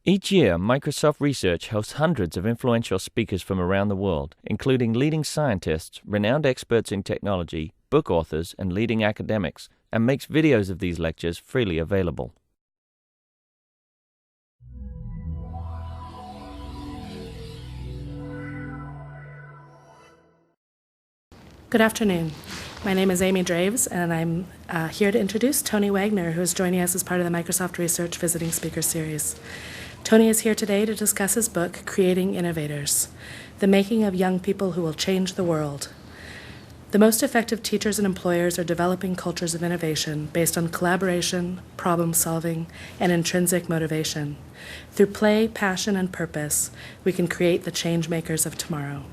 Each year, Microsoft Research hosts hundreds of influential speakers from around the world, including leading scientists, renowned experts in technology, book authors, and leading academics, and makes videos of these lectures freely available. Good afternoon. My name is Amy Draves, and I'm here to introduce Tony Wagner, who is joining us as part of the Microsoft Research Visiting Speaker Series. Tony is here today to discuss his book, Creating Innovators, The Making of Young People Who Will Change the World. The most effective teachers and employers are developing cultures of innovation based on collaboration, problem-solving, and intrinsic motivation. Through play, passion, and purpose, we can create the change makers of tomorrow.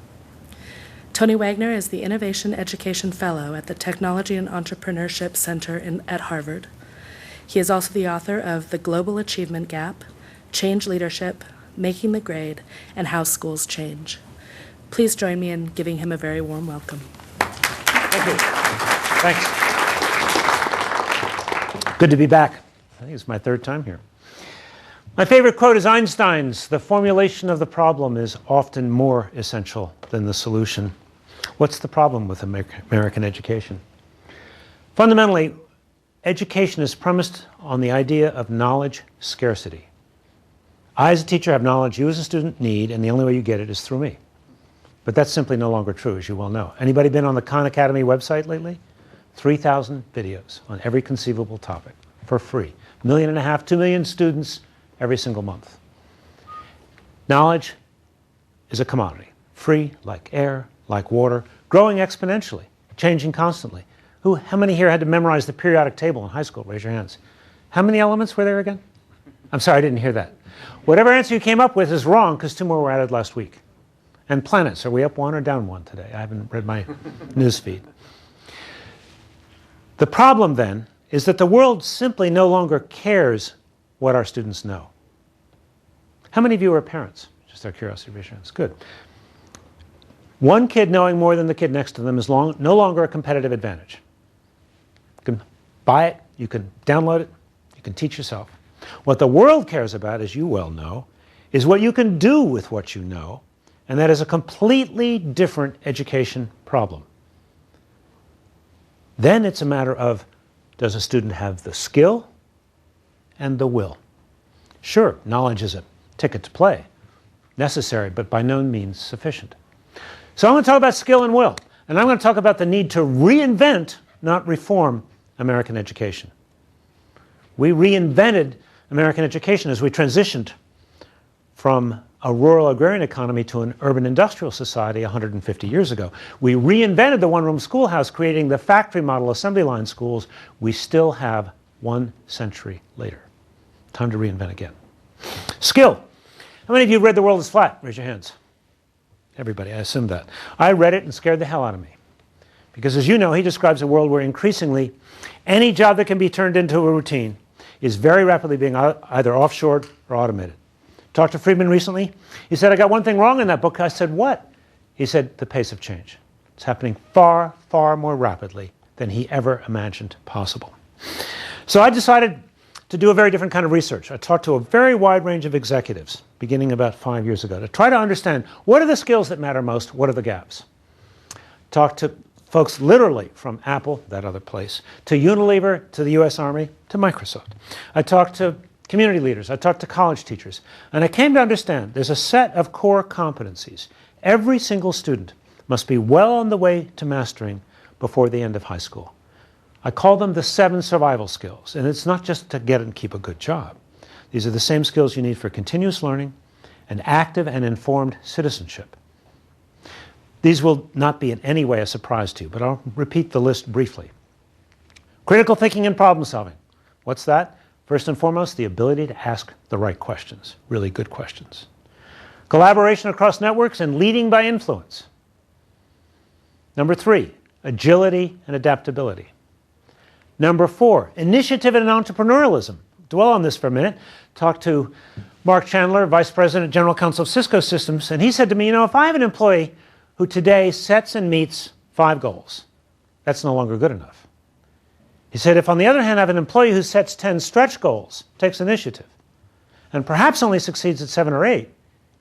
Tony Wagner is the Innovation Education Fellow at the Technology and Entrepreneurship Center at Harvard. He is also the author of The Global Achievement Gap, Change Leadership, Making the Grade, and How Schools Change. Please join me in giving him a very warm welcome. Thank you. Thanks. Good to be back. I think it's my third time here. My favorite quote is Einstein's: "The formulation of the problem is often more essential than the solution." What's the problem with American education? Fundamentally, education is premised on the idea of knowledge scarcity. I, as a teacher, have knowledge you, as a student, need, and the only way you get it is through me. But that's simply no longer true, as you well know. Anybody been on the Khan Academy website lately? 3,000 videos on every conceivable topic for free. 1.5 million, 2 million students every single month. Knowledge is a commodity, free like air, like water, growing exponentially, changing constantly. How many here had to memorize the periodic table in high school? Raise your hands. How many elements were there again? I'm sorry, I didn't hear that. Whatever answer you came up with is wrong, because 2 more were added last week. And planets, are we up 1 or down 1 today? I haven't read my news feed. The problem then is that the world simply no longer cares what our students know. How many of you are parents? Just out of curiosity, raise your hands. Good. One kid knowing more than the kid next to them is no longer a competitive advantage. You can buy it, you can download it, you can teach yourself. What the world cares about, as you well know, is what you can do with what you know, and that is a completely different education problem. Then it's a matter of, does a student have the skill and the will? Sure, knowledge is a ticket to play, necessary, but by no means sufficient. So I'm going to talk about skill and will, and I'm going to talk about the need to reinvent, not reform, American education. We reinvented American education as we transitioned from a rural agrarian economy to an urban industrial society 150 years ago. We reinvented the one-room schoolhouse, creating the factory model assembly line schools we still have 1 century later. Time to reinvent again. Skill. How many of you read The World is Flat? Raise your hands. Everybody, I assume that. I read it and scared the hell out of me. Because as you know, he describes a world where increasingly any job that can be turned into a routine is very rapidly being either offshored or automated. Talked to Friedman recently. He said, I got one thing wrong in that book. I said, what? He said, the pace of change. It's happening far, far more rapidly than he ever imagined possible. So I decided to do a very different kind of research. I talked to a very wide range of executives, beginning about 5 years ago, to try to understand what are the skills that matter most, what are the gaps. Talked to folks literally from Apple, that other place, to Unilever, to the US Army, to Microsoft. I talked to community leaders, I talked to college teachers, and I came to understand there's a set of core competencies every single student must be well on the way to mastering before the end of high school. I call them the 7 survival skills, and it's not just to get and keep a good job. These are the same skills you need for continuous learning and active and informed citizenship. These will not be in any way a surprise to you, but I'll repeat the list briefly. Critical thinking and problem solving. What's that? First and foremost, the ability to ask the right questions, really good questions. Collaboration across networks and leading by influence. Number 3, agility and adaptability. Number 4, initiative and entrepreneurialism. Dwell on this for a minute. Talked to Mark Chandler, Vice President, General Counsel of Cisco Systems, and he said to me, you know, if I have an employee who today sets and meets 5 goals, that's no longer good enough. He said, if on the other hand I have an employee who sets 10 stretch goals, takes initiative, and perhaps only succeeds at 7 or 8,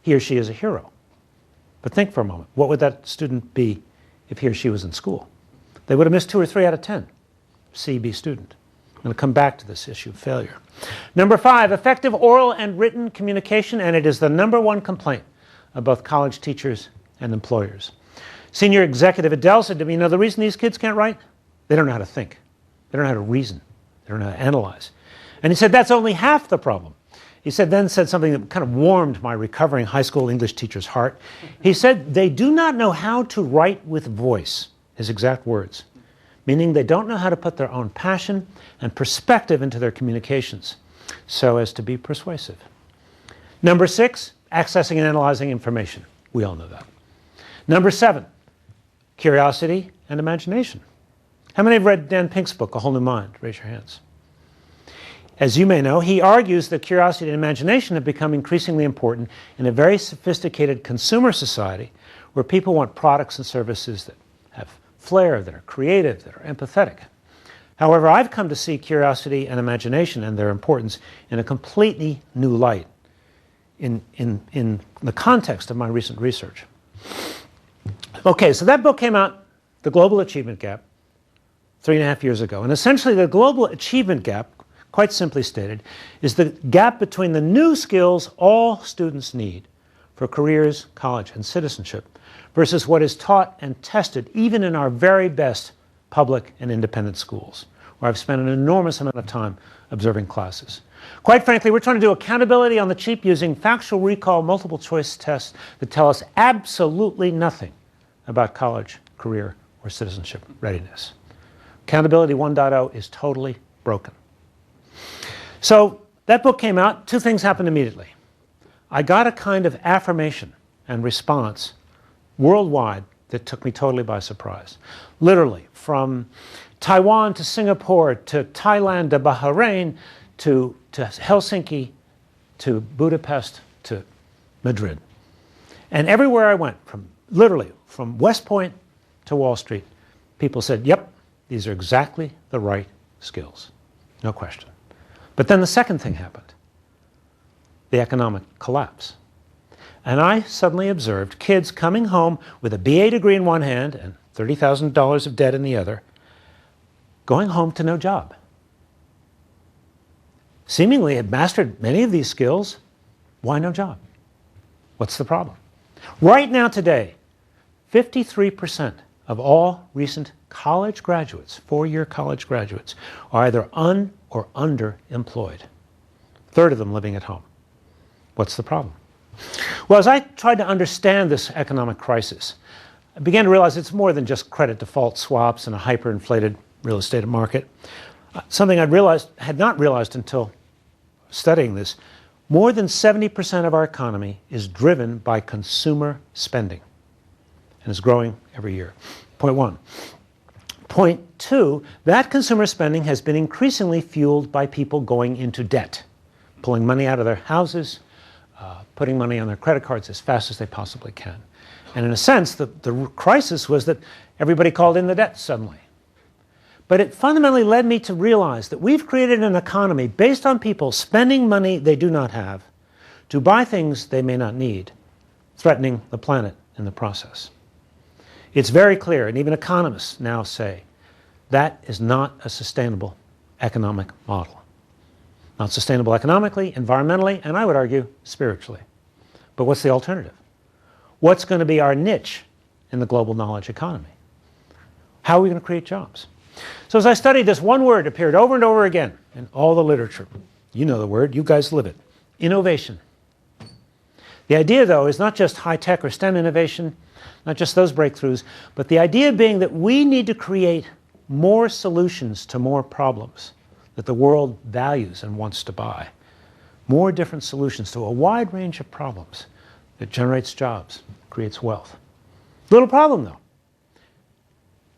he or she is a hero. But think for a moment. What would that student be if he or she was in school? They would have missed 2 or 3 out of 10. C, B student. I'm going to come back to this issue of failure. Number 5, effective oral and written communication, and it is the #1 complaint of both college teachers and employers. Senior executive at Dell said to me, the reason these kids can't write? They don't know how to think. They don't know how to reason. They don't know how to analyze. And he said, that's only half the problem. He then said something that kind of warmed my recovering high school English teacher's heart. He said, they do not know how to write with voice, his exact words, meaning they don't know how to put their own passion and perspective into their communications so as to be persuasive. Number 6, accessing and analyzing information. We all know that. Number 7, curiosity and imagination. How many have read Dan Pink's book, A Whole New Mind? Raise your hands. As you may know, he argues that curiosity and imagination have become increasingly important in a very sophisticated consumer society where people want products and services that have flair, that are creative, that are empathetic. However, I've come to see curiosity and imagination and their importance in a completely new light in the context of my recent research. Okay, so that book came out, The Global Achievement Gap, 3.5 years ago. And essentially the global achievement gap, quite simply stated, is the gap between the new skills all students need for careers, college, and citizenship versus what is taught and tested even in our very best public and independent schools, where I've spent an enormous amount of time observing classes. Quite frankly, we're trying to do accountability on the cheap using factual recall multiple choice tests that tell us absolutely nothing about college, career, or citizenship readiness. Accountability 1.0 is totally broken. So that book came out, 2 things happened immediately. I got a kind of affirmation and response worldwide that took me totally by surprise. Literally, from Taiwan to Singapore to Thailand to Bahrain to Helsinki to Budapest to Madrid. And everywhere I went, literally from West Point to Wall Street, people said, yep, these are exactly the right skills. No question. But then the second thing happened, the economic collapse. And I suddenly observed kids coming home with a BA degree in one hand and $30,000 of debt in the other, going home to no job. Seemingly had mastered many of these skills. Why no job? What's the problem? Right now today, 53% of all recent college graduates, 4-year college graduates, are either un- or underemployed. A third of them living at home. What's the problem? Well, as I tried to understand this economic crisis, I began to realize it's more than just credit default swaps and a hyperinflated real estate market. Something had not realized until studying this. More than 70% of our economy is driven by consumer spending and is growing every year. Point 1. Point 2, that consumer spending has been increasingly fueled by people going into debt, pulling money out of their houses, putting money on their credit cards as fast as they possibly can. And in a sense, the crisis was that everybody called in the debt suddenly. But it fundamentally led me to realize that we've created an economy based on people spending money they do not have to buy things they may not need, threatening the planet in the process. It's very clear, and even economists now say, that is not a sustainable economic model. Not sustainable economically, environmentally, and I would argue spiritually. But what's the alternative? What's going to be our niche in the global knowledge economy? How are we going to create jobs? So as I studied this, one word appeared over and over again in all the literature. You know the word, you guys live it. Innovation. The idea, though, is not just high-tech or STEM innovation, not just those breakthroughs, but the idea being that we need to create more solutions to more problems that the world values and wants to buy. More different solutions to a wide range of problems that generates jobs, creates wealth. Little problem, though.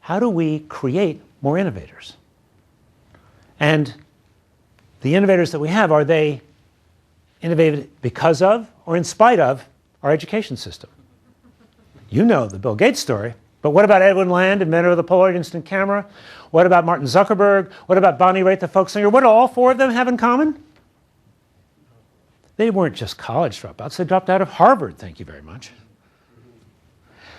How do we create more innovators? And the innovators that we have, are they innovative because of or in spite of our education system? You know the Bill Gates story, but what about Edwin Land, inventor of the Polaroid instant camera? What about Martin Zuckerberg? What about Bonnie Raitt, the folk singer? What do all 4 of them have in common? They weren't just college dropouts. They dropped out of Harvard, thank you very much.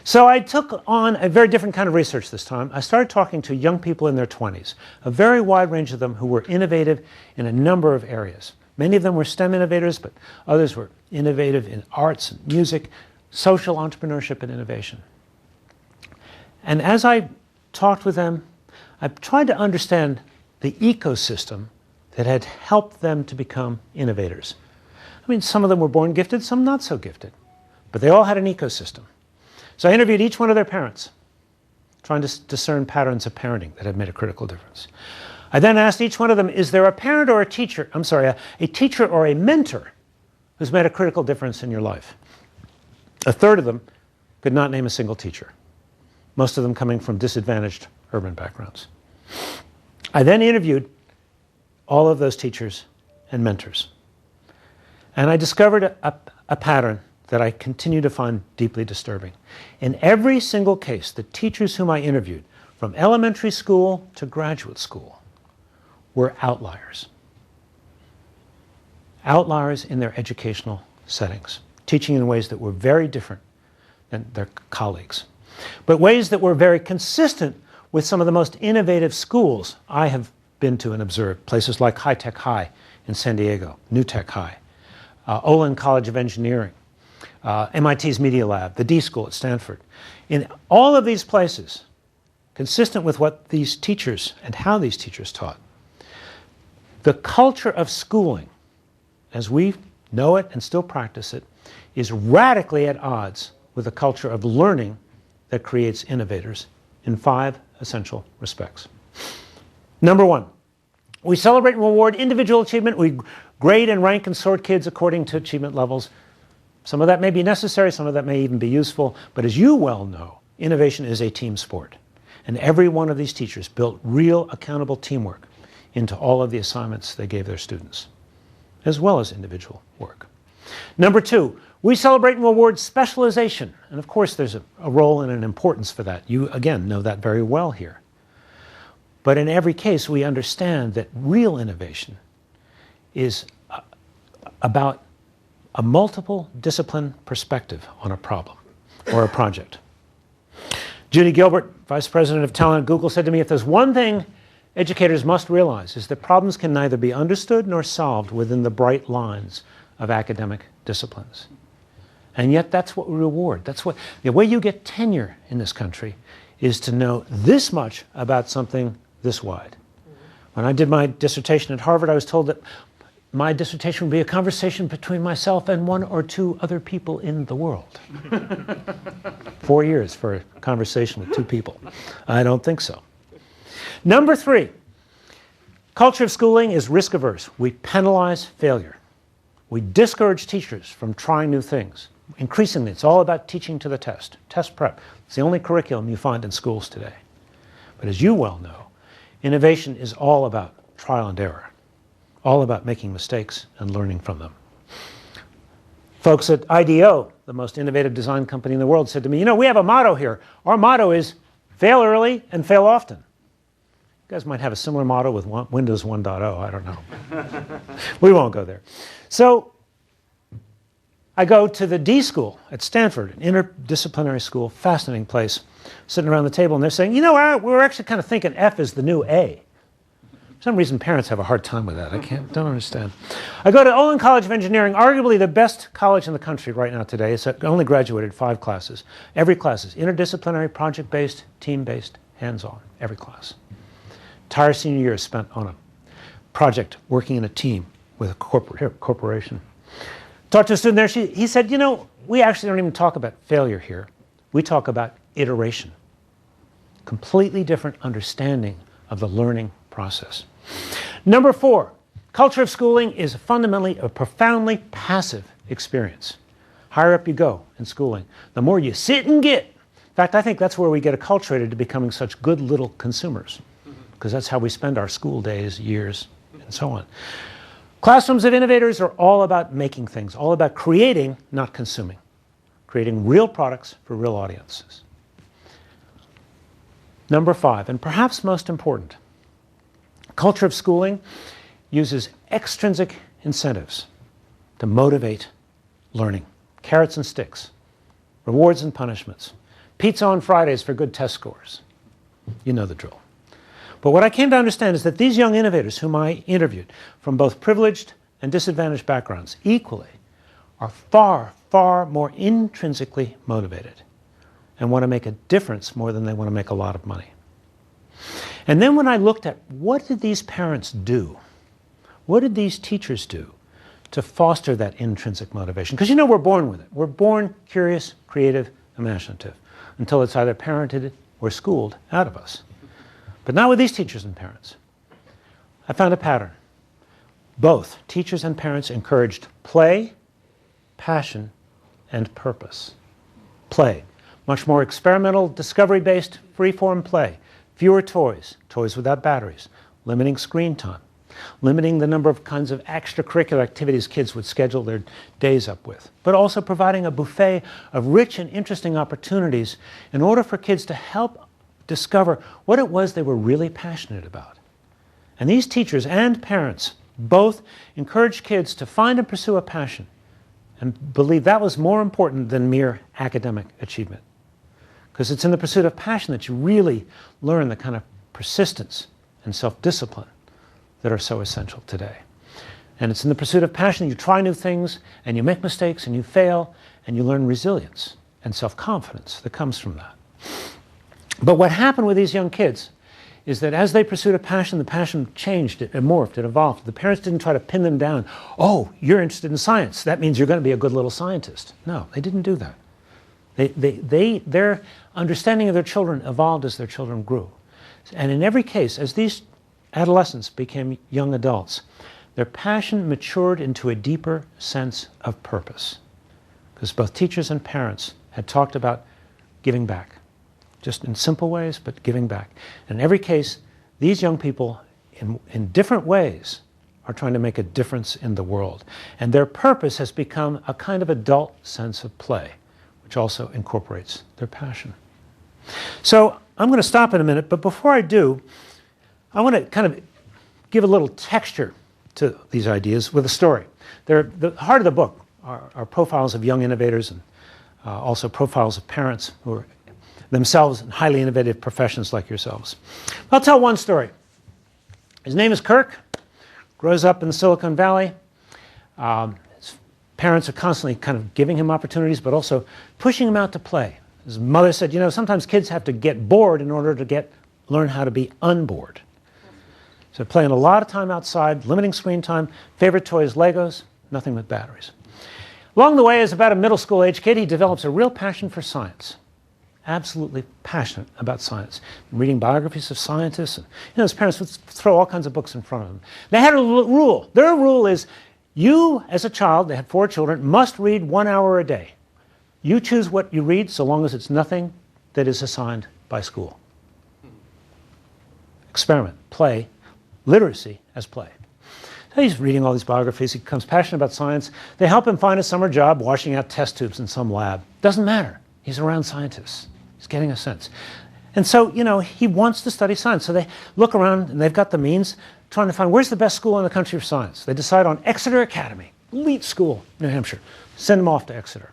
So I took on a very different kind of research this time. I started talking to young people in their 20s, a very wide range of them who were innovative in a number of areas. Many of them were STEM innovators, but others were innovative in arts and music, social entrepreneurship and innovation. And as I talked with them, I tried to understand the ecosystem that had helped them to become innovators. I mean, some of them were born gifted, some not so gifted, but they all had an ecosystem. So I interviewed each one of their parents, trying to discern patterns of parenting that had made a critical difference. I then asked each one of them, is there a parent or a teacher, a teacher or a mentor who's made a critical difference in your life? A third of them could not name a single teacher, most of them coming from disadvantaged urban backgrounds. I then interviewed all of those teachers and mentors. And I discovered a pattern that I continue to find deeply disturbing. In every single case, the teachers whom I interviewed, from elementary school to graduate school, were outliers. Outliers in their educational settings, teaching in ways that were very different than their colleagues, but ways that were very consistent with some of the most innovative schools I have been to and observed, places like High Tech High in San Diego, New Tech High, Olin College of Engineering, MIT's Media Lab, the D School at Stanford. In all of these places, consistent with what these teachers and how these teachers taught, the culture of schooling, as we know it and still practice it, is radically at odds with the culture of learning that creates innovators in 5 essential respects. Number 1, we celebrate and reward individual achievement. We grade and rank and sort kids according to achievement levels. Some of that may be necessary, some of that may even be useful, but as you well know, innovation is a team sport. And every one of these teachers built real accountable teamwork into all of the assignments they gave their students, as well as individual work. Number 2, we celebrate and reward specialization. And of course, there's a role and an importance for that. You, again, know that very well here. But in every case, we understand that real innovation is about a multiple discipline perspective on a problem or a project. Judy Gilbert, Vice President of Talent at Google, said to me, if there's one thing educators must realize is that problems can neither be understood nor solved within the bright lines of academic disciplines. And yet that's what we reward. That's what, the way you get tenure in this country is to know this much about something this wide. When I did my dissertation at Harvard, I was told that my dissertation would be a conversation between myself and 1 or 2 other people in the world. 4 years for a conversation with 2 people. I don't think so. Number 3, culture of schooling is risk averse. We penalize failure. We discourage teachers from trying new things. Increasingly, it's all about teaching to the test, test prep. It's the only curriculum you find in schools today. But as you well know, innovation is all about trial and error, all about making mistakes and learning from them. Folks at IDEO, the most innovative design company in the world, said to me, you know, we have a motto here. Our motto is fail early and fail often. You guys might have a similar motto with Windows 1.0, I don't know. We won't go there. So I go to the D School at Stanford, an interdisciplinary school, fascinating place, sitting around the table, and they're saying, you know, we're actually kind of thinking F is the new A. For some reason, parents have a hard time with that. Don't understand. I go to Olin College of Engineering, arguably the best college in the country right now today. It's only graduated 5 classes. Every class is interdisciplinary, project-based, team-based, hands-on, every class. Entire senior year is spent on a project, working in a team with a corporation. Talked to a student there, he said, you know, we actually don't even talk about failure here. We talk about iteration. Completely different understanding of the learning process. Number 4, culture of schooling is fundamentally a profoundly passive experience. Higher up you go in schooling, the more you sit and get. In fact, I think that's where we get acculturated to becoming such good little consumers, because that's how we spend our school days, years, and so on. Classrooms of innovators are all about making things, all about creating, not consuming. Creating real products for real audiences. Number 5, and perhaps most important, culture of schooling uses extrinsic incentives to motivate learning. Carrots and sticks, rewards and punishments, pizza on Fridays for good test scores. You know the drill. But what I came to understand is that these young innovators whom I interviewed from both privileged and disadvantaged backgrounds equally are far, far more intrinsically motivated and want to make a difference more than they want to make a lot of money. And then when I looked at what did these parents do, what did these teachers do to foster that intrinsic motivation? Because you know we're born with it. We're born curious, creative, imaginative, until it's either parented or schooled out of us. But not with these teachers and parents. I found a pattern. Both teachers and parents encouraged play, passion, and purpose. Play. Much more experimental, discovery-based, free-form play. Fewer toys, toys without batteries, limiting screen time, limiting the number of kinds of extracurricular activities kids would schedule their days up with, but also providing a buffet of rich and interesting opportunities in order for kids to help discover what it was they were really passionate about. And these teachers and parents both encouraged kids to find and pursue a passion and believe that was more important than mere academic achievement. Because it's in the pursuit of passion that you really learn the kind of persistence and self-discipline that are so essential today. And it's in the pursuit of passion you try new things and you make mistakes and you fail and you learn resilience and self-confidence that comes from that. But what happened with these young kids is that as they pursued a passion, the passion changed, it morphed, it evolved. The parents didn't try to pin them down. Oh, you're interested in science. That means you're going to be a good little scientist. No, they didn't do that. Their understanding of their children evolved as their children grew. And in every case, as these adolescents became young adults, their passion matured into a deeper sense of purpose. Because both teachers and parents had talked about giving back. Just in simple ways, but giving back. In every case, these young people, in different ways, are trying to make a difference in the world. And their purpose has become a kind of adult sense of play, which also incorporates their passion. So I'm going to stop in a minute, but before I do, I want to kind of give a little texture to these ideas with a story. The heart of the book are profiles of young innovators and also profiles of parents who are themselves in highly innovative professions like yourselves. I'll tell one story. His name is Kirk, grows up in the Silicon Valley. His parents are constantly kind of giving him opportunities, but also pushing him out to play. His mother said, you know, sometimes kids have to get bored in order to learn how to be unbored. So playing a lot of time outside, limiting screen time, favorite toys, Legos, nothing with batteries. Along the way, as about a middle school age kid, he develops a real passion for science. Absolutely passionate about science. Reading biographies of scientists. And, his parents would throw all kinds of books in front of him. They had a rule. Their rule is, you as a child, they had 4 children, must read 1 hour a day. You choose what you read so long as it's nothing that is assigned by school. Experiment, play, literacy as play. So he's reading all these biographies. He becomes passionate about science. They help him find a summer job washing out test tubes in some lab. Doesn't matter. He's around scientists. He's getting a sense. And so, he wants to study science. So they look around, and they've got the means, trying to find where's the best school in the country for science. They decide on Exeter Academy, elite school, New Hampshire. Send him off to Exeter.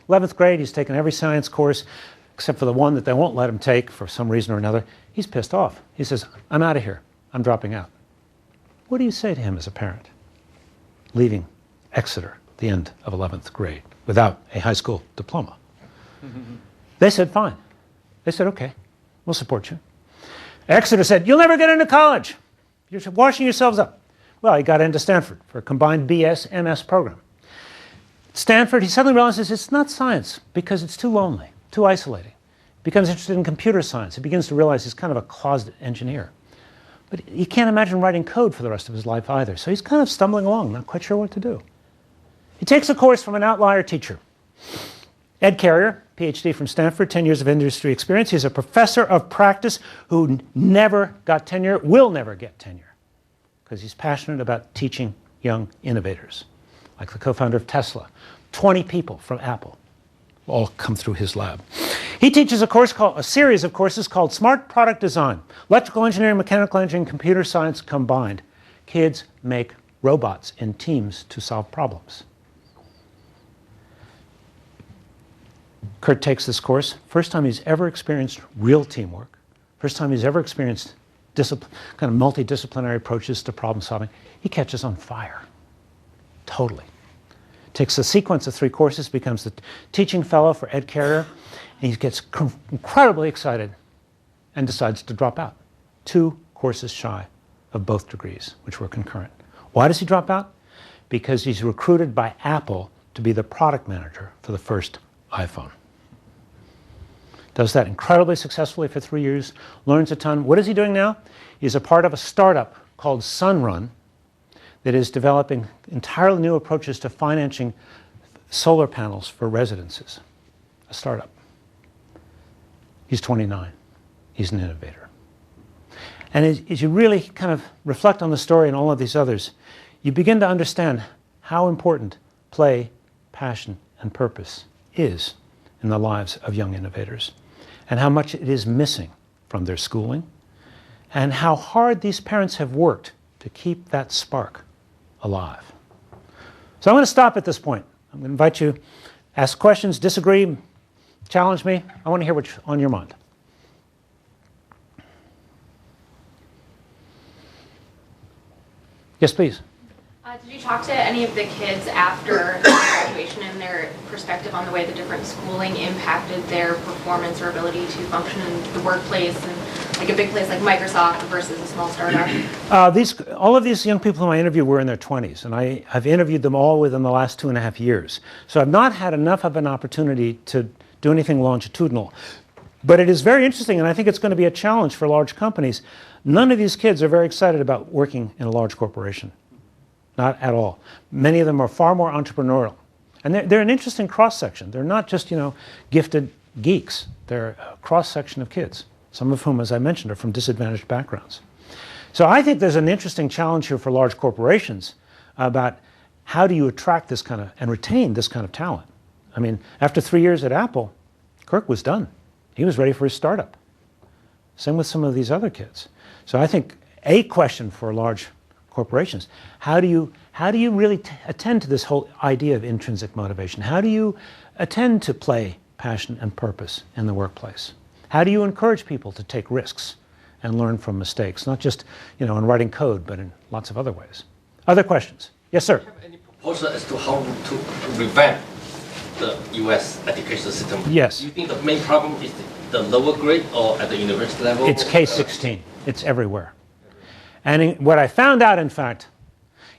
11th grade, he's taken every science course, except for the one that they won't let him take for some reason or another. He's pissed off. He says, I'm out of here. I'm dropping out. What do you say to him as a parent, leaving Exeter at the end of 11th grade without a high school diploma? They said, fine. They said, okay, we'll support you. Exeter said, you'll never get into college. You're washing yourselves up. Well, he got into Stanford for a combined BS-MS program. Stanford, he suddenly realizes it's not science because it's too lonely, too isolating. He becomes interested in computer science. He begins to realize he's kind of a closet engineer. But he can't imagine writing code for the rest of his life either. So he's kind of stumbling along, not quite sure what to do. He takes a course from an outlier teacher. Ed Carrier, PhD from Stanford, 10 years of industry experience. He's a professor of practice who never got tenure, will never get tenure, because he's passionate about teaching young innovators, like the co-founder of Tesla. 20 people from Apple all come through his lab. He teaches a series of courses called Smart Product Design, Electrical Engineering, Mechanical Engineering, Computer Science combined. Kids make robots in teams to solve problems. Kurt takes this course, first time he's ever experienced real teamwork, first time he's ever experienced kind of multidisciplinary approaches to problem solving. He catches on fire, totally. Takes a sequence of 3 courses, becomes the teaching fellow for Ed Carrier, and he gets incredibly excited and decides to drop out. 2 courses shy of both degrees, which were concurrent. Why does he drop out? Because he's recruited by Apple to be the product manager for the first iPhone. Does that incredibly successfully for 3 years, learns a ton. What is he doing now? He's a part of a startup called Sunrun that is developing entirely new approaches to financing solar panels for residences. A startup. He's 29. He's an innovator. And as you really kind of reflect on the story and all of these others, you begin to understand how important play, passion, and purpose is in the lives of young innovators, and how much it is missing from their schooling, and how hard these parents have worked to keep that spark alive. So I'm going to stop at this point. I'm going to invite you to ask questions, disagree, challenge me. I want to hear what's on your mind. Yes, please. Did you talk to any of the kids after graduation and their perspective on the way the different schooling impacted their performance or ability to function in the workplace, and like a big place like Microsoft versus a small startup? All of these young people whom I interviewed were in their 20s, and I've interviewed them all within the last 2.5 years. So I've not had enough of an opportunity to do anything longitudinal. But it is very interesting, and I think it's going to be a challenge for large companies. None of these kids are very excited about working in a large corporation. Not at all. Many of them are far more entrepreneurial. And they're an interesting cross-section. They're not just, gifted geeks. They're a cross-section of kids, some of whom, as I mentioned, are from disadvantaged backgrounds. So I think there's an interesting challenge here for large corporations about how do you attract this kind of, and retain this kind of talent. I mean, after 3 years at Apple, Kirk was done. He was ready for his startup. Same with some of these other kids. So I think a question for large corporations, how do you really attend to this whole idea of intrinsic motivation? How do you attend to play, passion, and purpose in the workplace? How do you encourage people to take risks and learn from mistakes, not just in writing code, but in lots of other ways? Other questions? Yes, sir. Do you have any proposal as to how to revamp the U.S. education system? Yes. Do you think the main problem is the lower grade or at the university level? It's K-16. It's everywhere. And what I found out, in fact,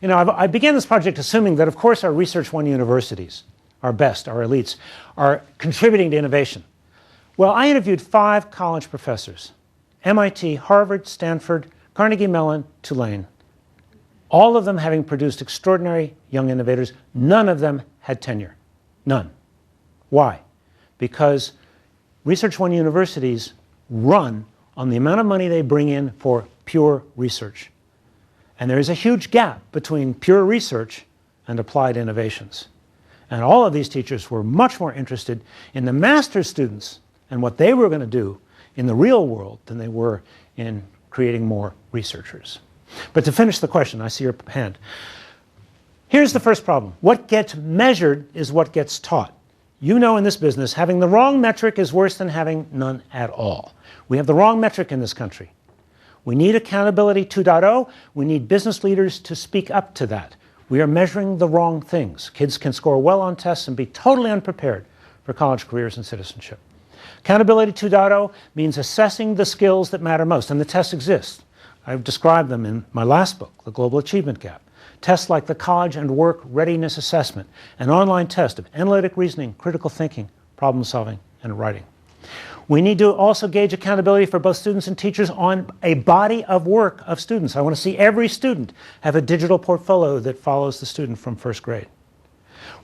I began this project assuming that, of course, our Research One universities, our best, our elites, are contributing to innovation. Well, I interviewed 5 college professors, MIT, Harvard, Stanford, Carnegie Mellon, Tulane, all of them having produced extraordinary young innovators. None of them had tenure. None. Why? Because Research One universities run on the amount of money they bring in for pure research. And there is a huge gap between pure research and applied innovations. And all of these teachers were much more interested in the master's students and what they were going to do in the real world than they were in creating more researchers. But to finish the question, I see your hand. Here's the first problem. What gets measured is what gets taught. In this business, having the wrong metric is worse than having none at all. We have the wrong metric in this country. We need accountability 2.0. We need business leaders to speak up to that. We are measuring the wrong things. Kids can score well on tests and be totally unprepared for college careers and citizenship. Accountability 2.0 means assessing the skills that matter most, and the tests exist. I've described them in my last book, The Global Achievement Gap. Tests like the College and Work Readiness Assessment, an online test of analytic reasoning, critical thinking, problem solving, and writing. We need to also gauge accountability for both students and teachers on a body of work of students. I want to see every student have a digital portfolio that follows the student from first grade.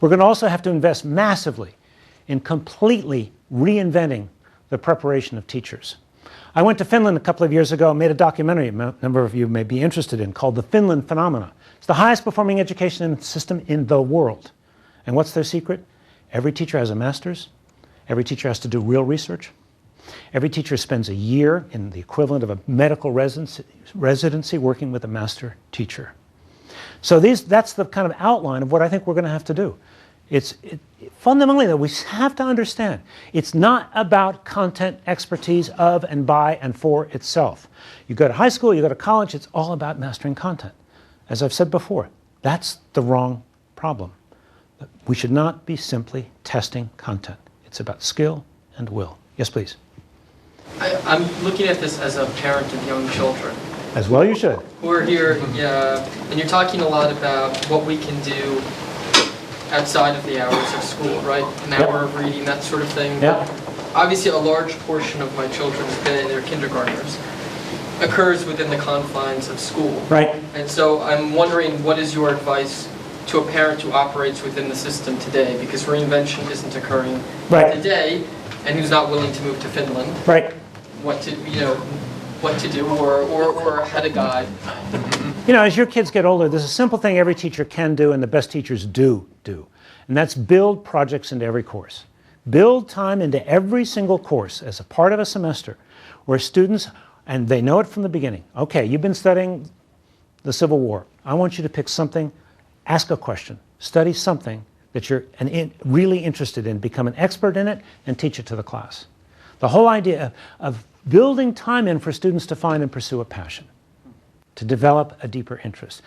We're going to also have to invest massively in completely reinventing the preparation of teachers. I went to Finland a couple of years ago and made a documentary a number of you may be interested in called The Finland Phenomena. It's the highest performing education system in the world. And what's their secret? Every teacher has a master's. Every teacher has to do real research. Every teacher spends a year in the equivalent of a medical residency working with a master teacher. So that's the kind of outline of what I think we're going to have to do Fundamentally, though, we have to understand, it's not about content expertise of and by and for itself. You go to high school, you go to college, it's all about mastering content. As I've said before, that's the wrong problem. We should not be simply testing content. It's about skill and will. Yes, please. I'm looking at this as a parent of young children. As well you should. Who are here, and you're talking a lot about what we can do outside of the hours of school, right? An hour of reading, that sort of thing. Yeah. Obviously, a large portion of my children's day, they're kindergartners, occurs within the confines of school. Right. And so I'm wondering, what is your advice to a parent who operates within the system today? Because reinvention isn't occurring today, and who's not willing to move to Finland. Right. What to do, or how to guide. You know, as your kids get older, there's a simple thing every teacher can do and the best teachers do, and that's build projects into every course. Build time into every single course as a part of a semester where students, and they know it from the beginning, okay, you've been studying the Civil War. I want you to pick something, ask a question, study something that you're really interested in, become an expert in it, and teach it to the class. The whole idea of building time in for students to find and pursue a passion, to develop a deeper interest.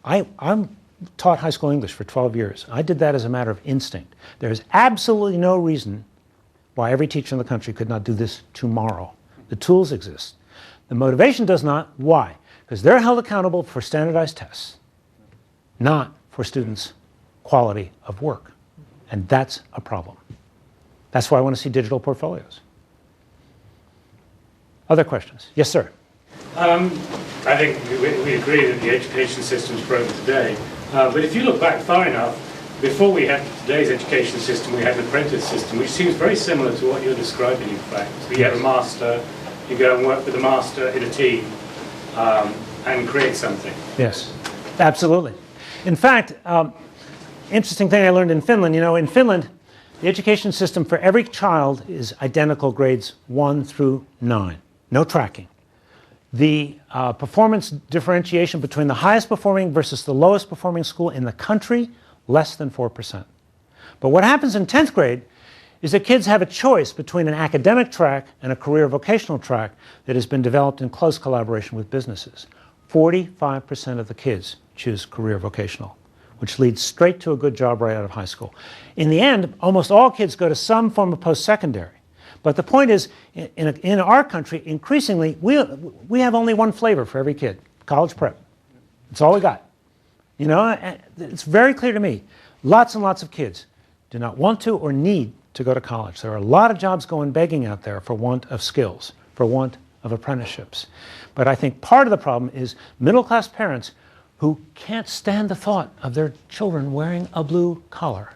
I'm taught high school English for 12 years. I did that as a matter of instinct. There is absolutely no reason why every teacher in the country could not do this tomorrow. The tools exist. The motivation does not. Why? Because they're held accountable for standardized tests, not for students' quality of work. And that's a problem. That's why I want to see digital portfolios. Other questions? Yes, sir. I think we agree that the education system is broken today. But if you look back far enough, before we had today's education system, we had an apprentice system, which seems very similar to what you're describing, in fact. So you have a master, you go and work with a master in a team and create something. Yes, absolutely. In fact, interesting thing I learned in Finland, in Finland, the education system for every child is identical grades 1 through 9. No tracking. The performance differentiation between the highest performing versus the lowest performing school in the country, less than 4%. But what happens in 10th grade is that kids have a choice between an academic track and a career vocational track that has been developed in close collaboration with businesses. 45% of the kids choose career vocational, which leads straight to a good job right out of high school. In the end, almost all kids go to some form of post-secondary. But the point is, in our country, increasingly, we have only one flavor for every kid, college prep. That's all we got. It's very clear to me, lots and lots of kids do not want to or need to go to college. There are a lot of jobs going begging out there for want of skills, for want of apprenticeships. But I think part of the problem is middle-class parents who can't stand the thought of their children wearing a blue collar.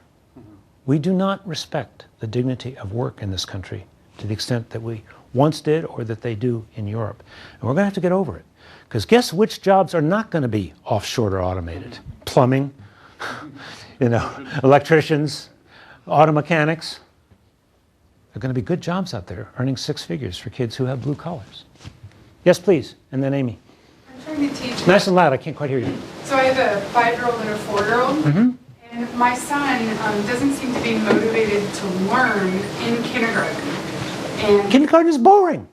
We do not respect the dignity of work in this country to the extent that we once did or that they do in Europe. And we're going to have to get over it. Because guess which jobs are not going to be offshored or automated? Plumbing, electricians, auto mechanics. There are going to be good jobs out there earning 6 figures for kids who have blue collars. Yes, please. And then Amy. I'm trying to teach. Nice and loud. I can't quite hear you. So I have a 5-year-old and a 4-year-old. Mm-hmm. And my son doesn't seem to be motivated to learn in kindergarten. And kindergarten is boring.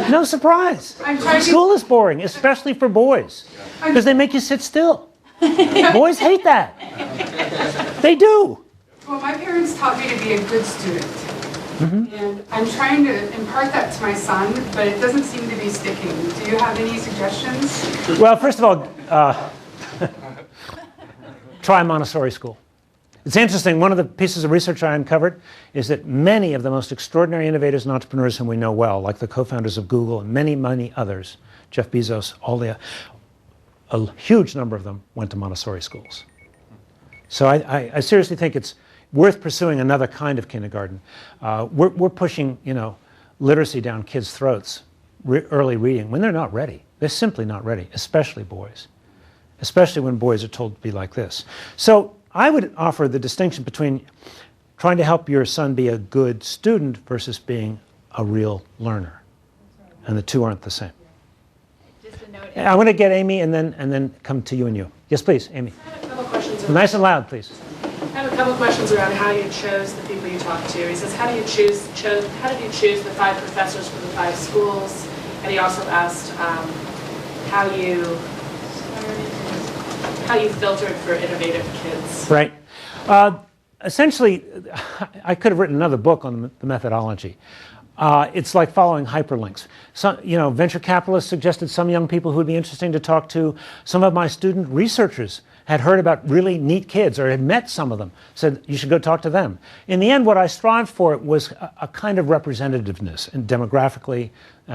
No surprise. School is boring, especially for boys, because they make you sit still. Boys hate that. They do. Well, my parents taught me to be a good student. Mm-hmm. And I'm trying to impart that to my son, but it doesn't seem to be sticking. Do you have any suggestions? Well, first of all, try Montessori school. It's interesting, one of the pieces of research I uncovered is that many of the most extraordinary innovators and entrepreneurs whom we know well, like the co-founders of Google and many, many others, Jeff Bezos, a huge number of them went to Montessori schools. So I seriously think it's worth pursuing another kind of kindergarten. We're pushing, literacy down kids' throats, early reading, when they're not ready. They're simply not ready, especially boys. Especially when boys are told to be like this. So I would offer the distinction between trying to help your son be a good student versus being a real learner. And the two aren't the same. Just a note. I'm going to get Amy and then come to you and you. Yes, please, Amy. I have a couple questions. Nice and loud, please. I have a couple questions around how you chose the people you talked to. He says, how did you choose the 5 professors for the 5 schools? And he also asked how you filtered for innovative kids. Right. Essentially, I could have written another book on the methodology. It's like following hyperlinks. Some, venture capitalists suggested some young people who would be interesting to talk to. Some of my student researchers had heard about really neat kids or had met some of them, said you should go talk to them. In the end, what I strived for was a kind of representativeness, and demographically,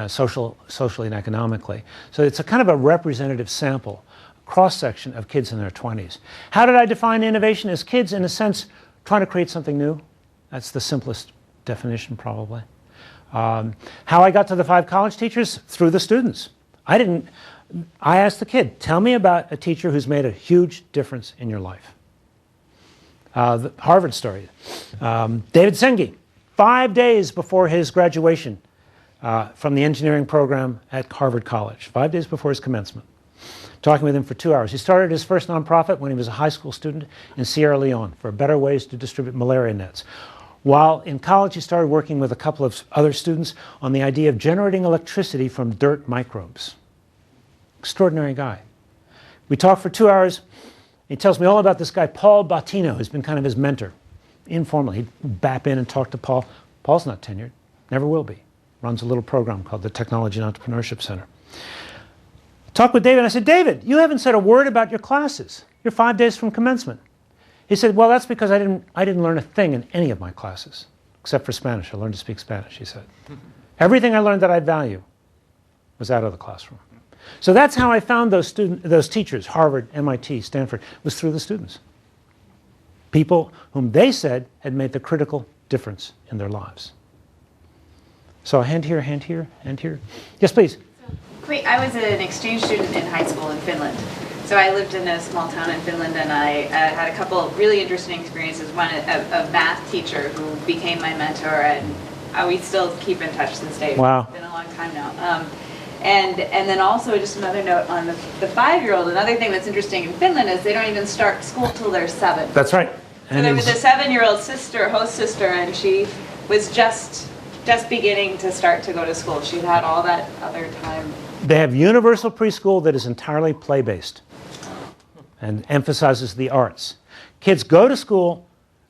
socially and economically. So it's a kind of a representative sample, cross-section of kids in their 20s. How did I define innovation? As kids, in a sense, trying to create something new. That's the simplest definition, probably. How I got to the 5 college teachers? Through the students. I asked the kid, tell me about a teacher who's made a huge difference in your life. The Harvard story. David Senge, 5 days before his graduation from the engineering program at Harvard College, 5 days before his commencement. Talking with him for 2 hours. He started his first nonprofit when he was a high school student in Sierra Leone for better ways to distribute malaria nets. While in college, he started working with a couple of other students on the idea of generating electricity from dirt microbes. Extraordinary guy. We talked for 2 hours. He tells me all about this guy, Paul Bottino, who's been kind of his mentor. Informally, he'd bap in and talk to Paul. Paul's not tenured, never will be. Runs a little program called the Technology and Entrepreneurship Center. Talked with David, and I said, David, you haven't said a word about your classes. You're 5 days from commencement. He said, well, that's because I didn't learn a thing in any of my classes, except for Spanish. I learned to speak Spanish, he said. Everything I learned that I value was out of the classroom. So that's how I found those teachers, Harvard, MIT, Stanford, was through the students. People whom they said had made the critical difference in their lives. So a hand here, hand here, hand here. Yes, please. I was an exchange student in high school in Finland. So I lived in a small town in Finland, and I had a couple of really interesting experiences. One, a math teacher who became my mentor, and we still keep in touch since day. Wow. It's been a long time now. And then also just another note on the 5-year-old. Another thing that's interesting in Finland is they don't even start school till they're 7. That's right. So there was a 7-year-old host sister, and she was just beginning to start to go to school. She'd had all that other time. They have universal preschool that is entirely play-based and emphasizes the arts. Kids go to school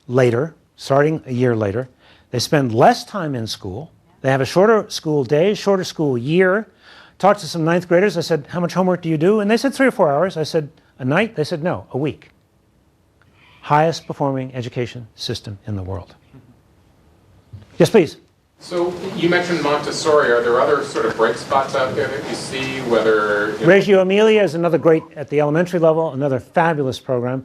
later, starting a year later. They spend less time in school. They have a shorter school day, shorter school year. Talked to some 9th graders. I said, how much homework do you do? And they said 3 or 4 hours. I said, a night? They said, no, a week. Highest performing education system in the world. Yes, please. So you mentioned Montessori. Are there other sort of bright spots out there that you see, whether... Reggio Emilia is another great, at the elementary level, another fabulous program.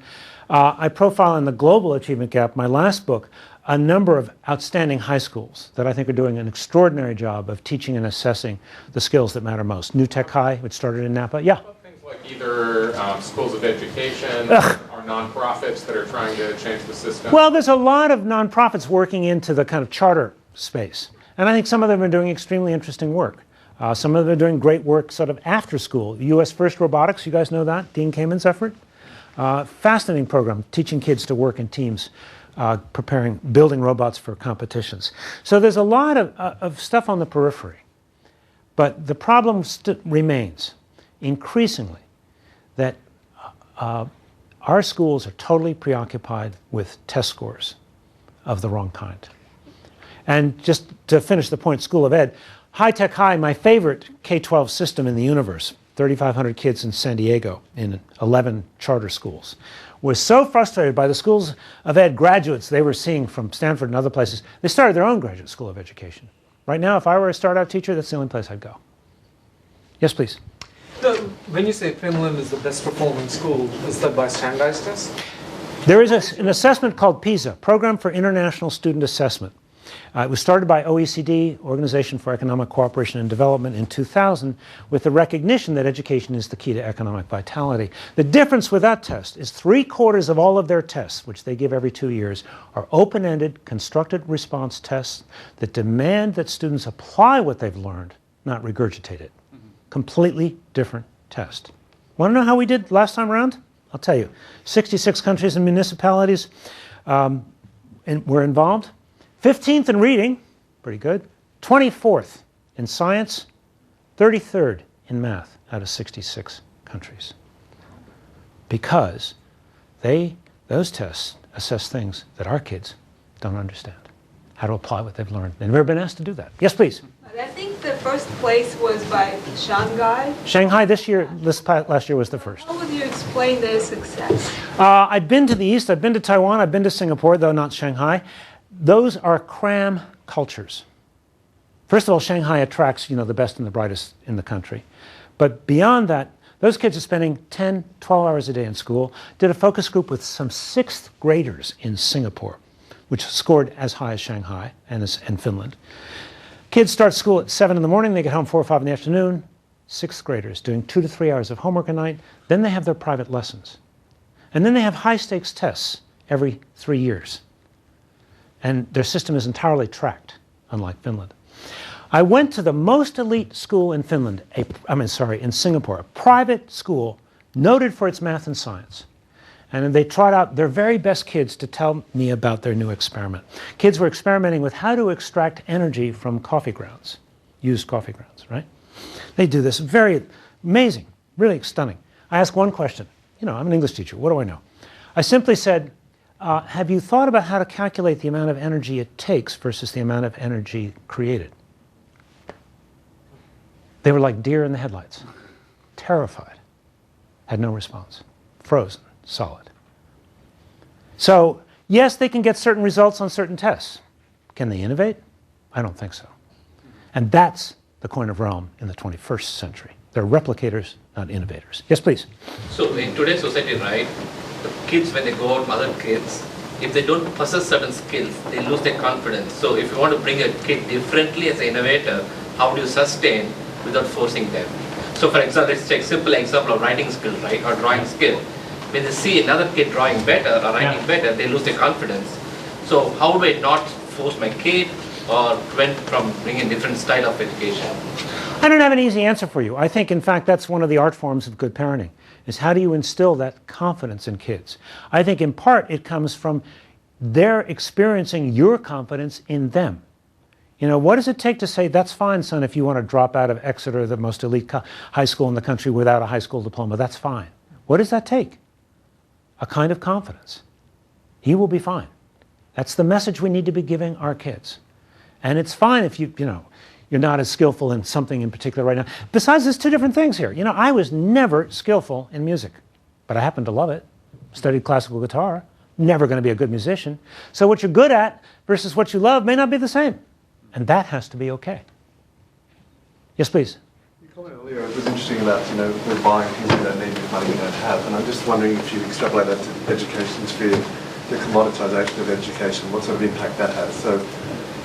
I profile in the Global Achievement Gap, my last book, a number of outstanding high schools that I think are doing an extraordinary job of teaching and assessing the skills that matter most. New Tech High, which started in Napa. Yeah? Things like either schools of education or nonprofits that are trying to change the system. Well, there's a lot of nonprofits working into the kind of charter space. And I think some of them are doing extremely interesting work. Some of them are doing great work sort of after school. US First Robotics, you guys know that? Dean Kamen's effort. Fascinating program, teaching kids to work in teams, building robots for competitions. So there's a lot of stuff on the periphery. But the problem remains, increasingly, that our schools are totally preoccupied with test scores of the wrong kind. And just to finish the point, School of Ed, High Tech High, my favorite K-12 system in the universe, 3,500 kids in San Diego in 11 charter schools, was so frustrated by the Schools of Ed graduates they were seeing from Stanford and other places, they started their own graduate school of education. Right now, if I were a start-out teacher, that's the only place I'd go. Yes, please. When you say Finland is the best performing school, is that by standardized tests? There is an assessment called PISA, Program for International Student Assessment. It was started by OECD, Organization for Economic Cooperation and Development, in 2000, with the recognition that education is the key to economic vitality. The difference with that test is 3/4 of all of their tests, which they give every 2 years, are open-ended, constructed response tests that demand that students apply what they've learned, not regurgitate it. Completely different test. Want to know how we did last time around? I'll tell you. 66 countries and municipalities. were involved. 15th in reading, pretty good. 24th in science, 33rd in math out of 66 countries. Because those tests assess things that our kids don't understand. How to apply what they've learned. They've never been asked to do that. Yes, please. I think the first place was by Shanghai. Shanghai last year was the first. How would you explain their success? I've been to the East, I've been to Taiwan, I've been to Singapore, though not Shanghai. Those are cram cultures. First of all, Shanghai attracts, the best and the brightest in the country. But beyond that, those kids are spending 10, 12 hours a day in school. Did a focus group with some 6th graders in Singapore, which scored as high as Shanghai and Finland. Kids start school at 7 in the morning, they get home 4 or 5 in the afternoon. 6th graders doing 2 to 3 hours of homework a night. Then they have their private lessons. And then they have high-stakes tests every 3 years. And their system is entirely tracked, unlike Finland. I went to the most elite school in in Singapore, a private school noted for its math and science. And they trot out their very best kids to tell me about their new experiment. Kids were experimenting with how to extract energy from coffee grounds, used coffee grounds, right? They do this, very amazing, really stunning. I asked one question. I'm an English teacher, what do I know? I simply said, have you thought about how to calculate the amount of energy it takes versus the amount of energy created? They were like deer in the headlights, terrified, had no response, frozen. Solid. So, yes, they can get certain results on certain tests. Can they innovate? I don't think so. And that's the coin of realm in the 21st century. They're replicators, not innovators. Yes, please. So in today's society, right, the kids, when they go out with other kids, if they don't possess certain skills, they lose their confidence. So if you want to bring a kid differently as an innovator, how do you sustain without forcing them? So for example, let's take a simple example of writing skill, right, or drawing skill. When they see another kid drawing better or writing better, they lose their confidence. So how do I not force my kid or prevent from bringing a different style of education? I don't have an easy answer for you. I think, in fact, that's one of the art forms of good parenting, is how do you instill that confidence in kids? I think, in part, it comes from their experiencing your confidence in them. What does it take to say, that's fine, son, if you want to drop out of Exeter, the most elite high school in the country, without a high school diploma? That's fine. What does that take? A kind of confidence. He will be fine. That's the message we need to be giving our kids. And it's fine if you're not as skillful in something in particular right now. Besides, there's 2 different things here. I was never skillful in music, but I happen to love it. Studied classical guitar. Never going to be a good musician. So what you're good at versus what you love may not be the same. And that has to be okay. Yes, please. Earlier, it was interesting about, we're buying things we don't need with money we don't have. And I'm just wondering if you extrapolate that to the education sphere, the commoditization of education, what sort of impact that has. So,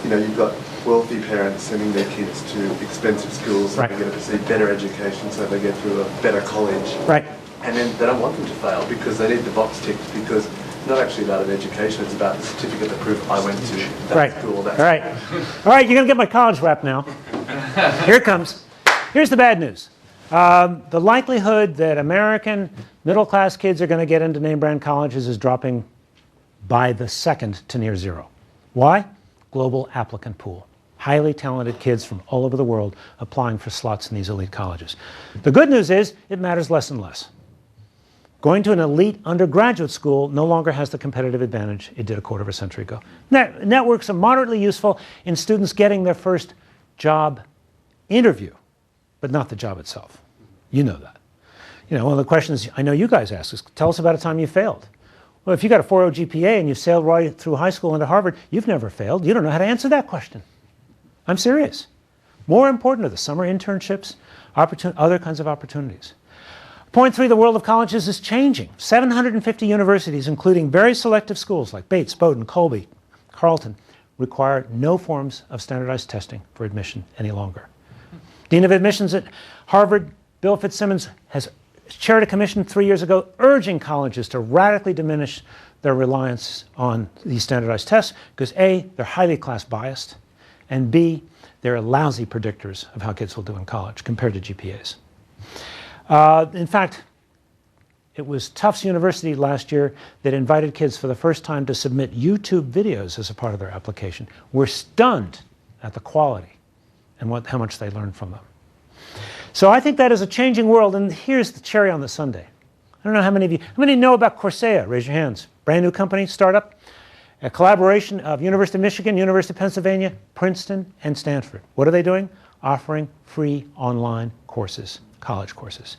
you've got wealthy parents sending their kids to expensive schools so they get to receive better education, so they get to a better college. Right. And then they don't want them to fail because they need the box ticked, because it's not actually about an education, it's about the certificate that proves I went to that school. All right, you're going to get my college rep now. Here it comes. Here's the bad news. The likelihood that American middle-class kids are going to get into name-brand colleges is dropping by the second to near zero. Why? Global applicant pool. Highly talented kids from all over the world applying for slots in these elite colleges. The good news is it matters less and less. Going to an elite undergraduate school no longer has the competitive advantage it did a quarter of a century ago. Networks are moderately useful in students getting their first job interview, but not the job itself. You know that. One of the questions I know you guys ask is, tell us about a time you failed. Well, if you got a 4.0 GPA and you sailed right through high school into Harvard, you've never failed. You don't know how to answer that question. I'm serious. More important are the summer internships, other kinds of opportunities. Point 3, the world of colleges is changing. 750 universities, including very selective schools like Bates, Bowdoin, Colby, Carleton, require no forms of standardized testing for admission any longer. Dean of Admissions at Harvard, Bill Fitzsimmons, has chaired a commission 3 years ago urging colleges to radically diminish their reliance on these standardized tests because A, they're highly class biased, and B, they're lousy predictors of how kids will do in college compared to GPAs. In fact, it was Tufts University last year that invited kids for the first time to submit YouTube videos as a part of their application. We're stunned at the quality and how much they learned from them. So I think that is a changing world, and here's the cherry on the sundae. I don't know how many of you, how many know about Coursera? Raise your hands. Brand new company, startup, a collaboration of University of Michigan, University of Pennsylvania, Princeton, and Stanford. What are they doing? Offering free online courses, college courses.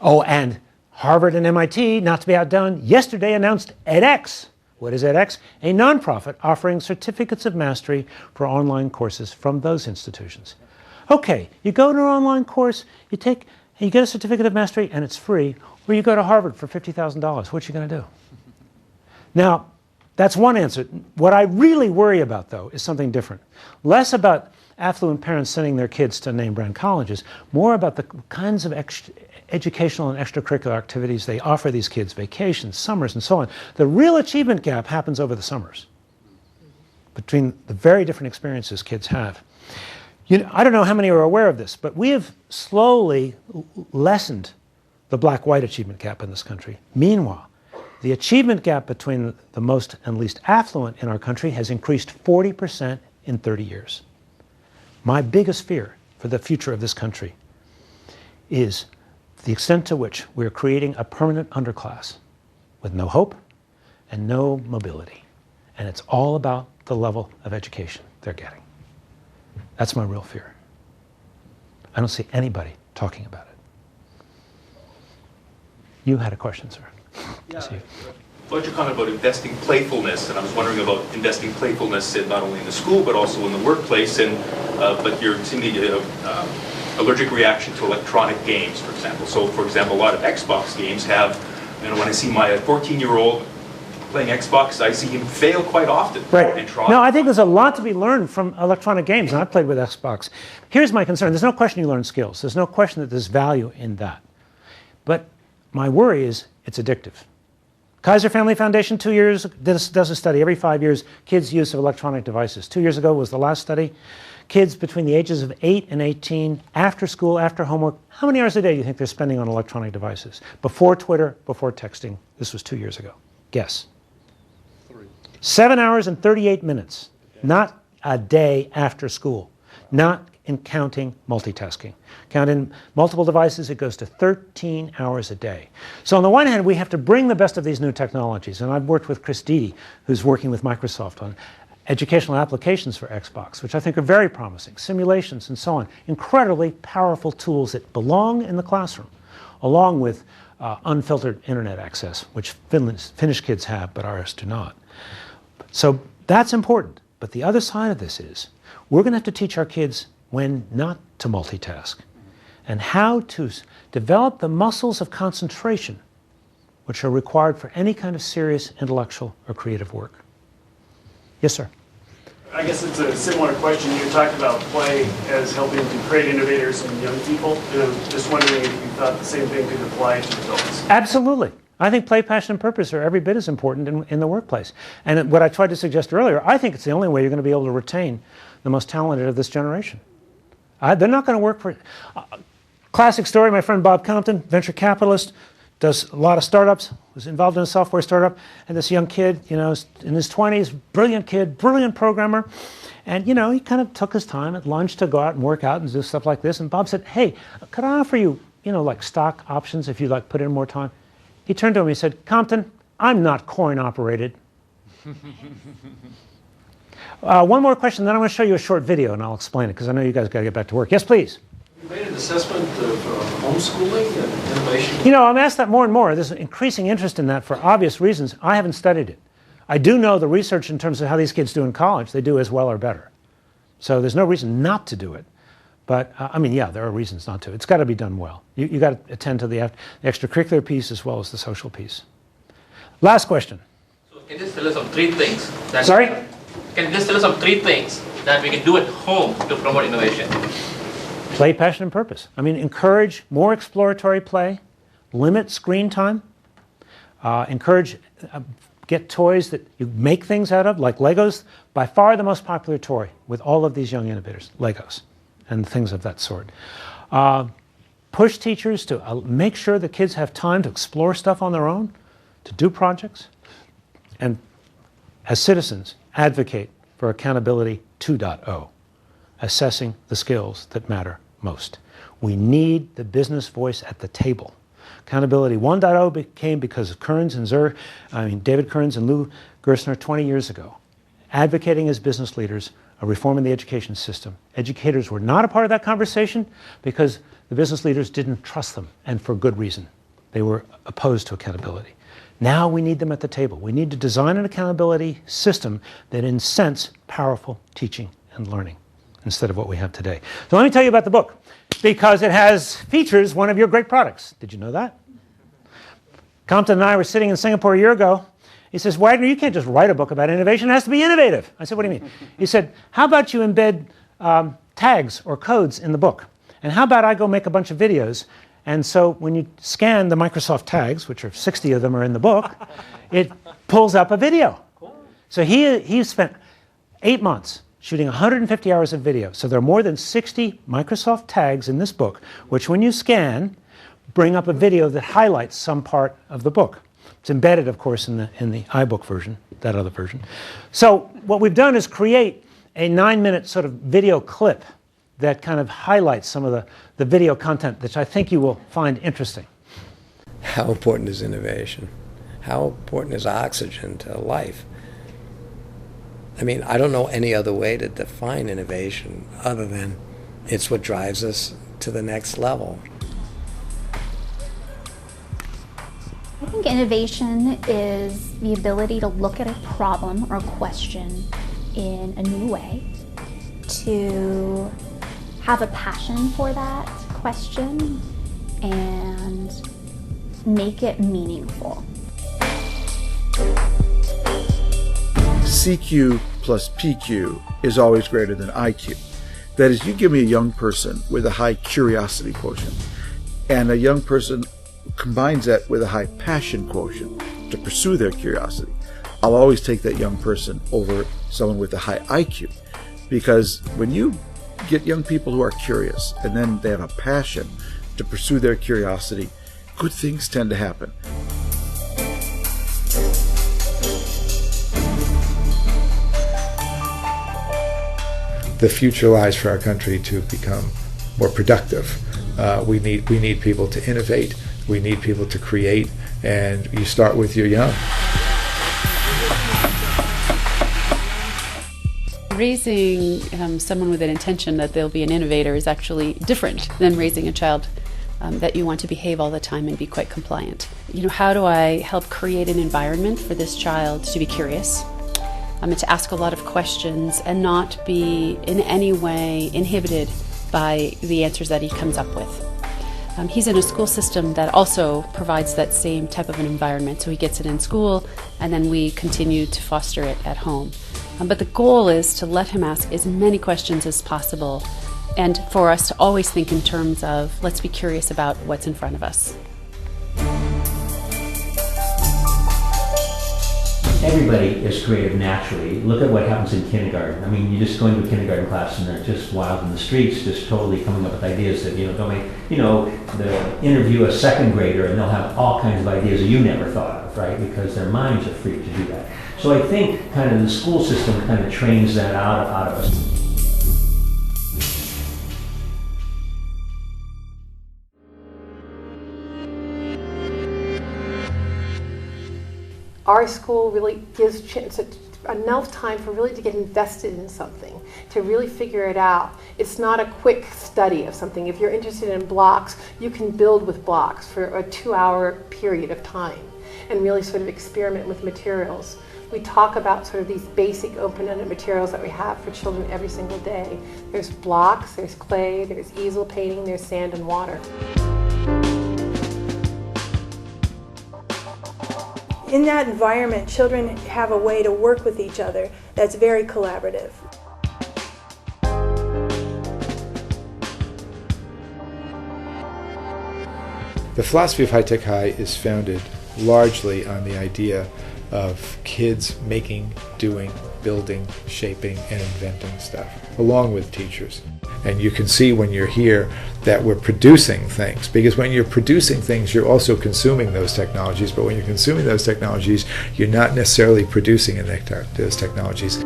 Oh, and Harvard and MIT, not to be outdone, yesterday announced edX. What is edX? A nonprofit offering certificates of mastery for online courses from those institutions. Okay, you go to an online course, you get a certificate of mastery, and it's free, or you go to Harvard for $50,000. What you going to do? Now, that's one answer. What I really worry about, though, is something different. Less about affluent parents sending their kids to name-brand colleges, more about the kinds of educational and extracurricular activities they offer these kids, vacations, summers, and so on. The real achievement gap happens over the summers between the very different experiences kids have. I don't know how many are aware of this, but we have slowly lessened the black-white achievement gap in this country. Meanwhile, the achievement gap between the most and least affluent in our country has increased 40% in 30 years. My biggest fear for the future of this country is the extent to which we're creating a permanent underclass with no hope and no mobility. And it's all about the level of education they're getting. That's my real fear. I don't see anybody talking about it. You had a question, sir. Yeah. About your comment about investing playfulness, and I was wondering about investing playfulness in not only in the school but also in the workplace. And but you're seemingly allergic reaction to electronic games, for example. So, for example, a lot of Xbox games have. When I see my 14-year-old playing Xbox, I see him fail quite often. Right. And try. No, I think there's a lot to be learned from electronic games, and I've played with Xbox. Here's my concern. There's no question you learn skills. There's no question that there's value in that. But my worry is it's addictive. Kaiser Family Foundation 2 years does a study every 5 years, kids' use of electronic devices. 2 years ago was the last study. Kids between the ages of 8 and 18, after school, after homework, how many hours a day do you think they're spending on electronic devices? Before Twitter, before texting. This was 2 years ago. Guess. 7 hours and 38 minutes. Not a day after school. Not in counting multitasking. Counting multiple devices, it goes to 13 hours a day. So on the one hand, we have to bring the best of these new technologies. And I've worked with Chris Deedy, who's working with Microsoft on educational applications for Xbox, which I think are very promising, simulations and so on. Incredibly powerful tools that belong in the classroom, along with unfiltered internet access, which Finnish kids have, but ours do not. So that's important. But the other side of this is, we're going to have to teach our kids when not to multitask and how to develop the muscles of concentration which are required for any kind of serious intellectual or creative work. Yes, sir. I guess it's a similar question. You talked about play as helping to create innovators in young people, and I'm just wondering if you thought the same thing could apply to adults. Absolutely. I think play, passion, and purpose are every bit as important in the workplace. And what I tried to suggest earlier, I think it's the only way you're going to be able to retain the most talented of this generation. They're not going to work for... Classic story, my friend Bob Compton, venture capitalist, does a lot of startups, was involved in a software startup, and this young kid, in his 20s, brilliant kid, brilliant programmer, and, he kind of took his time at lunch to go out and work out and do stuff like this, and Bob said, hey, could I offer you, like stock options if you put in more time? He turned to him and he said, Compton, I'm not coin operated. One more question, then I'm going to show you a short video and I'll explain it because I know you guys got to get back to work. Yes, please. You made an assessment of homeschooling and innovation? I'm asked that more and more. There's an increasing interest in that for obvious reasons. I haven't studied it. I do know the research in terms of how these kids do in college. They do as well or better. So there's no reason not to do it. But, there are reasons not to. It's got to be done well. You got to attend to the extracurricular piece as well as the social piece. Last question. So can you just tell us of 3 things? Sorry? Can you just tell us of 3 things that we can do at home to promote innovation? Play, passion, and purpose. Encourage more exploratory play, limit screen time, encourage, get toys that you make things out of, like Legos. By far the most popular toy with all of these young innovators, Legos, and things of that sort. push teachers to make sure the kids have time to explore stuff on their own, to do projects, and as citizens, advocate for Accountability 2.0, assessing the skills that matter most. We need the business voice at the table. Accountability 1.0 came because of David Kearns and Lou Gerstner 20 years ago, advocating as business leaders a reform in the education system. Educators were not a part of that conversation because the business leaders didn't trust them, and for good reason. They were opposed to accountability. Now we need them at the table. We need to design an accountability system that incents powerful teaching and learning instead of what we have today. So let me tell you about the book, because it features one of your great products. Did you know that? Compton and I were sitting in Singapore a year ago. He says, Wagner, you can't just write a book about innovation. It has to be innovative. I said, what do you mean? He said, how about you embed tags or codes in the book? And how about I go make a bunch of videos? And so when you scan the Microsoft tags, which are 60 of them are in the book, it pulls up a video. So he spent 8 months shooting 150 hours of video. So there are more than 60 Microsoft tags in this book, which when you scan, bring up a video that highlights some part of the book. It's embedded, of course, in the iBook version, that other version. So what we've done is create a 9-minute sort of video clip that kind of highlights some of the video content, which I think you will find interesting. How important is innovation? How important is oxygen to life? I mean, I don't know any other way to define innovation other than it's what drives us to the next level. I think innovation is the ability to look at a problem or a question in a new way, to have a passion for that question and make it meaningful. CQ plus PQ is always greater than IQ. That is, you give me a young person with a high curiosity quotient, and a young person combines that with a high passion quotient to pursue their curiosity. I'll always take that young person over someone with a high IQ, because when you get young people who are curious and then they have a passion to pursue their curiosity, good things tend to happen. The future lies for our country to become more productive. We need people to innovate. We need people to create, and you start with your young. Raising someone with an intention that they'll be an innovator is actually different than raising a child that you want to behave all the time and be quite compliant. You know, how do I help create an environment for this child to be curious, and to ask a lot of questions and not be in any way inhibited by the answers that he comes up with. He's in a school system that also provides that same type of an environment, so he gets it in school and then we continue to foster it at home. But the goal is to let him ask as many questions as possible, and for us to always think in terms of, let's be curious about what's in front of us. Everybody is creative naturally. Look at what happens in kindergarten. I mean, you just go into a kindergarten class and they're just wild in the streets, just totally coming up with ideas that, they'll interview a second grader and they'll have all kinds of ideas that you never thought of, right? Because their minds are free to do that. So I think kind of the school system kind of trains that out of us. Our school really gives enough time for really to get invested in something, to really figure it out. It's not a quick study of something. If you're interested in blocks, you can build with blocks for a 2-hour period of time and really sort of experiment with materials. We talk about sort of these basic open-ended materials that we have for children every single day. There's blocks, there's clay, there's easel painting, there's sand and water. In that environment, children have a way to work with each other that's very collaborative. The philosophy of High Tech High is founded largely on the idea of kids making, doing, building, shaping, and inventing stuff, along with teachers. And you can see when you're here that we're producing things, because when you're producing things, you're also consuming those technologies, but when you're consuming those technologies, you're not necessarily producing in those technologies.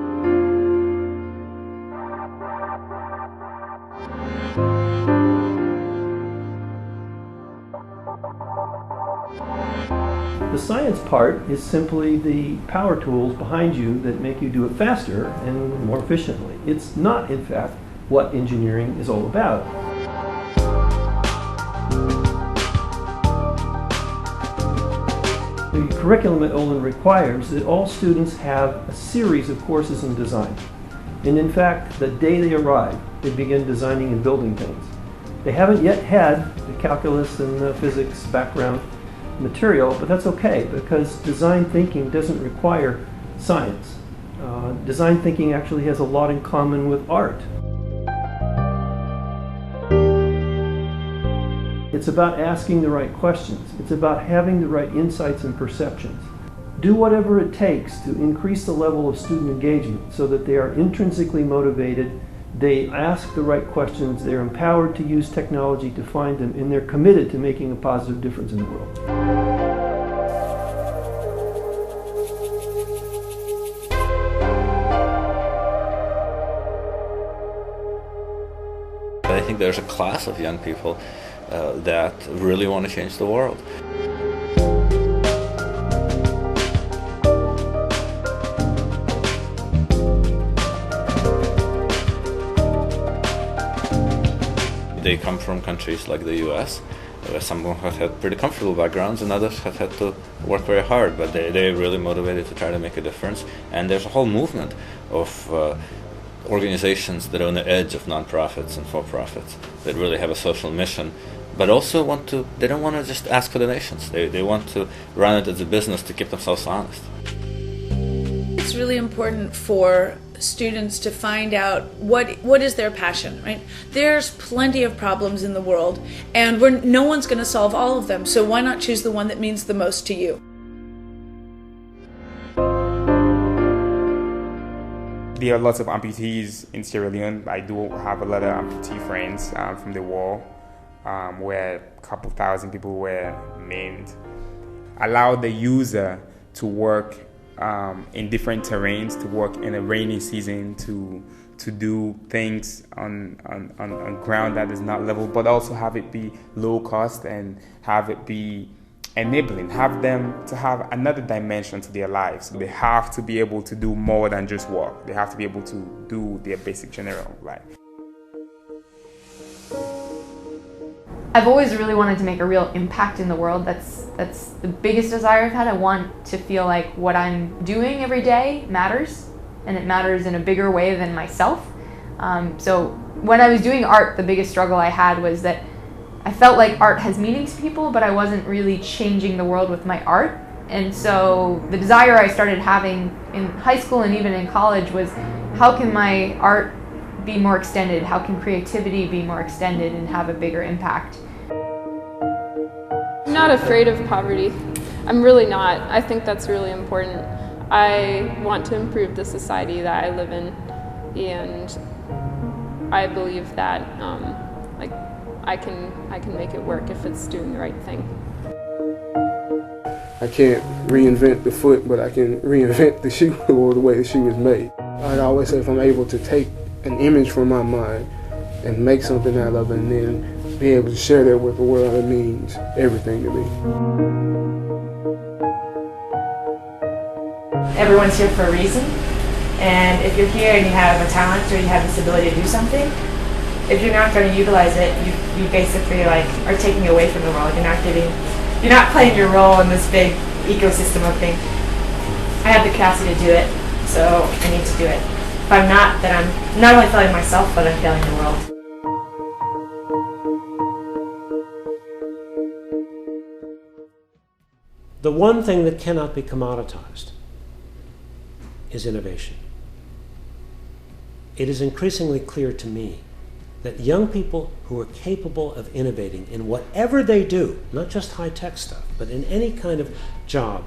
The science part is simply the power tools behind you that make you do it faster and more efficiently. It's not, in fact, what engineering is all about. The curriculum at Olin requires that all students have a series of courses in design. And in fact, the day they arrive, they begin designing and building things. They haven't yet had the calculus and the physics background material, but that's okay, because design thinking doesn't require science. Design thinking actually has a lot in common with art. It's about asking the right questions. It's about having the right insights and perceptions. Do whatever it takes to increase the level of student engagement so that they are intrinsically motivated, they ask the right questions, they're empowered to use technology to find them, and they're committed to making a positive difference in the world. I think there's a class of young people that really want to change the world. They come from countries like the US, where some have had pretty comfortable backgrounds and others have had to work very hard, but they're really motivated to try to make a difference. And there's a whole movement of organizations that are on the edge of nonprofits and for-profits that really have a social mission, but also they don't want to just ask for donations. They want to run it as a business to keep themselves honest. It's really important for students to find out what is their passion, right? There's plenty of problems in the world, and no one's going to solve all of them, so why not choose the one that means the most to you? There are lots of amputees in Sierra Leone. I do have a lot of amputee friends from the war, where a couple thousand people were maimed. Allow the user to work in different terrains, to work in a rainy season, to do things on ground that is not level, but also have it be low cost and have it be enabling, have them to have another dimension to their lives. They have to be able to do more than just walk. They have to be able to do their basic general life. I've always really wanted to make a real impact in the world. That's the biggest desire I've had. I want to feel like what I'm doing every day matters, and it matters in a bigger way than myself. So when I was doing art, the biggest struggle I had was that I felt like art has meaning to people, but I wasn't really changing the world with my art. And so the desire I started having in high school and even in college was, how can my art be more extended? How can creativity be more extended and have a bigger impact? I'm not afraid of poverty. I'm really not. I think that's really important. I want to improve the society that I live in, and I believe that I can make it work if it's doing the right thing. I can't reinvent the foot, but I can reinvent the shoe or the way the shoe is made. I always say, if I'm able to take an image from my mind and make something out of it, and then be able to share that with the world, it means everything to me. Everyone's here for a reason, and if you're here and you have a talent or you have this ability to do something, if you're not going to utilize it, you basically are taking away from the world. You're not playing your role in this big ecosystem of things. I have the capacity to do it, so I need to do it. If I'm not, then I'm not only failing myself, but I'm failing the world. The one thing that cannot be commoditized is innovation. It is increasingly clear to me that young people who are capable of innovating in whatever they do, not just high-tech stuff, but in any kind of job,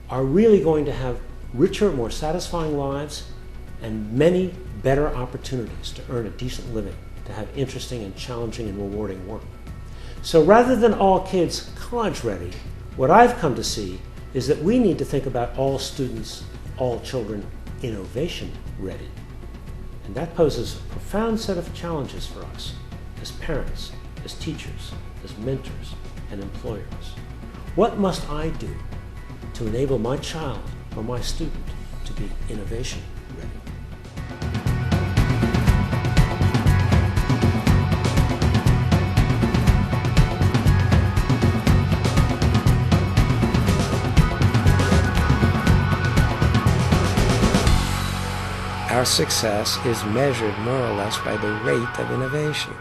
are really going to have richer, more satisfying lives and many better opportunities to earn a decent living. to have interesting and challenging and rewarding work. So rather than all kids college ready, what I've come to see is that we need to think about all students, all children innovation ready. And that poses a profound set of challenges for us as parents, as teachers, as mentors, and employers. What must I do to enable my child or my student to be innovation ready? Our success is measured more or less by the rate of innovation.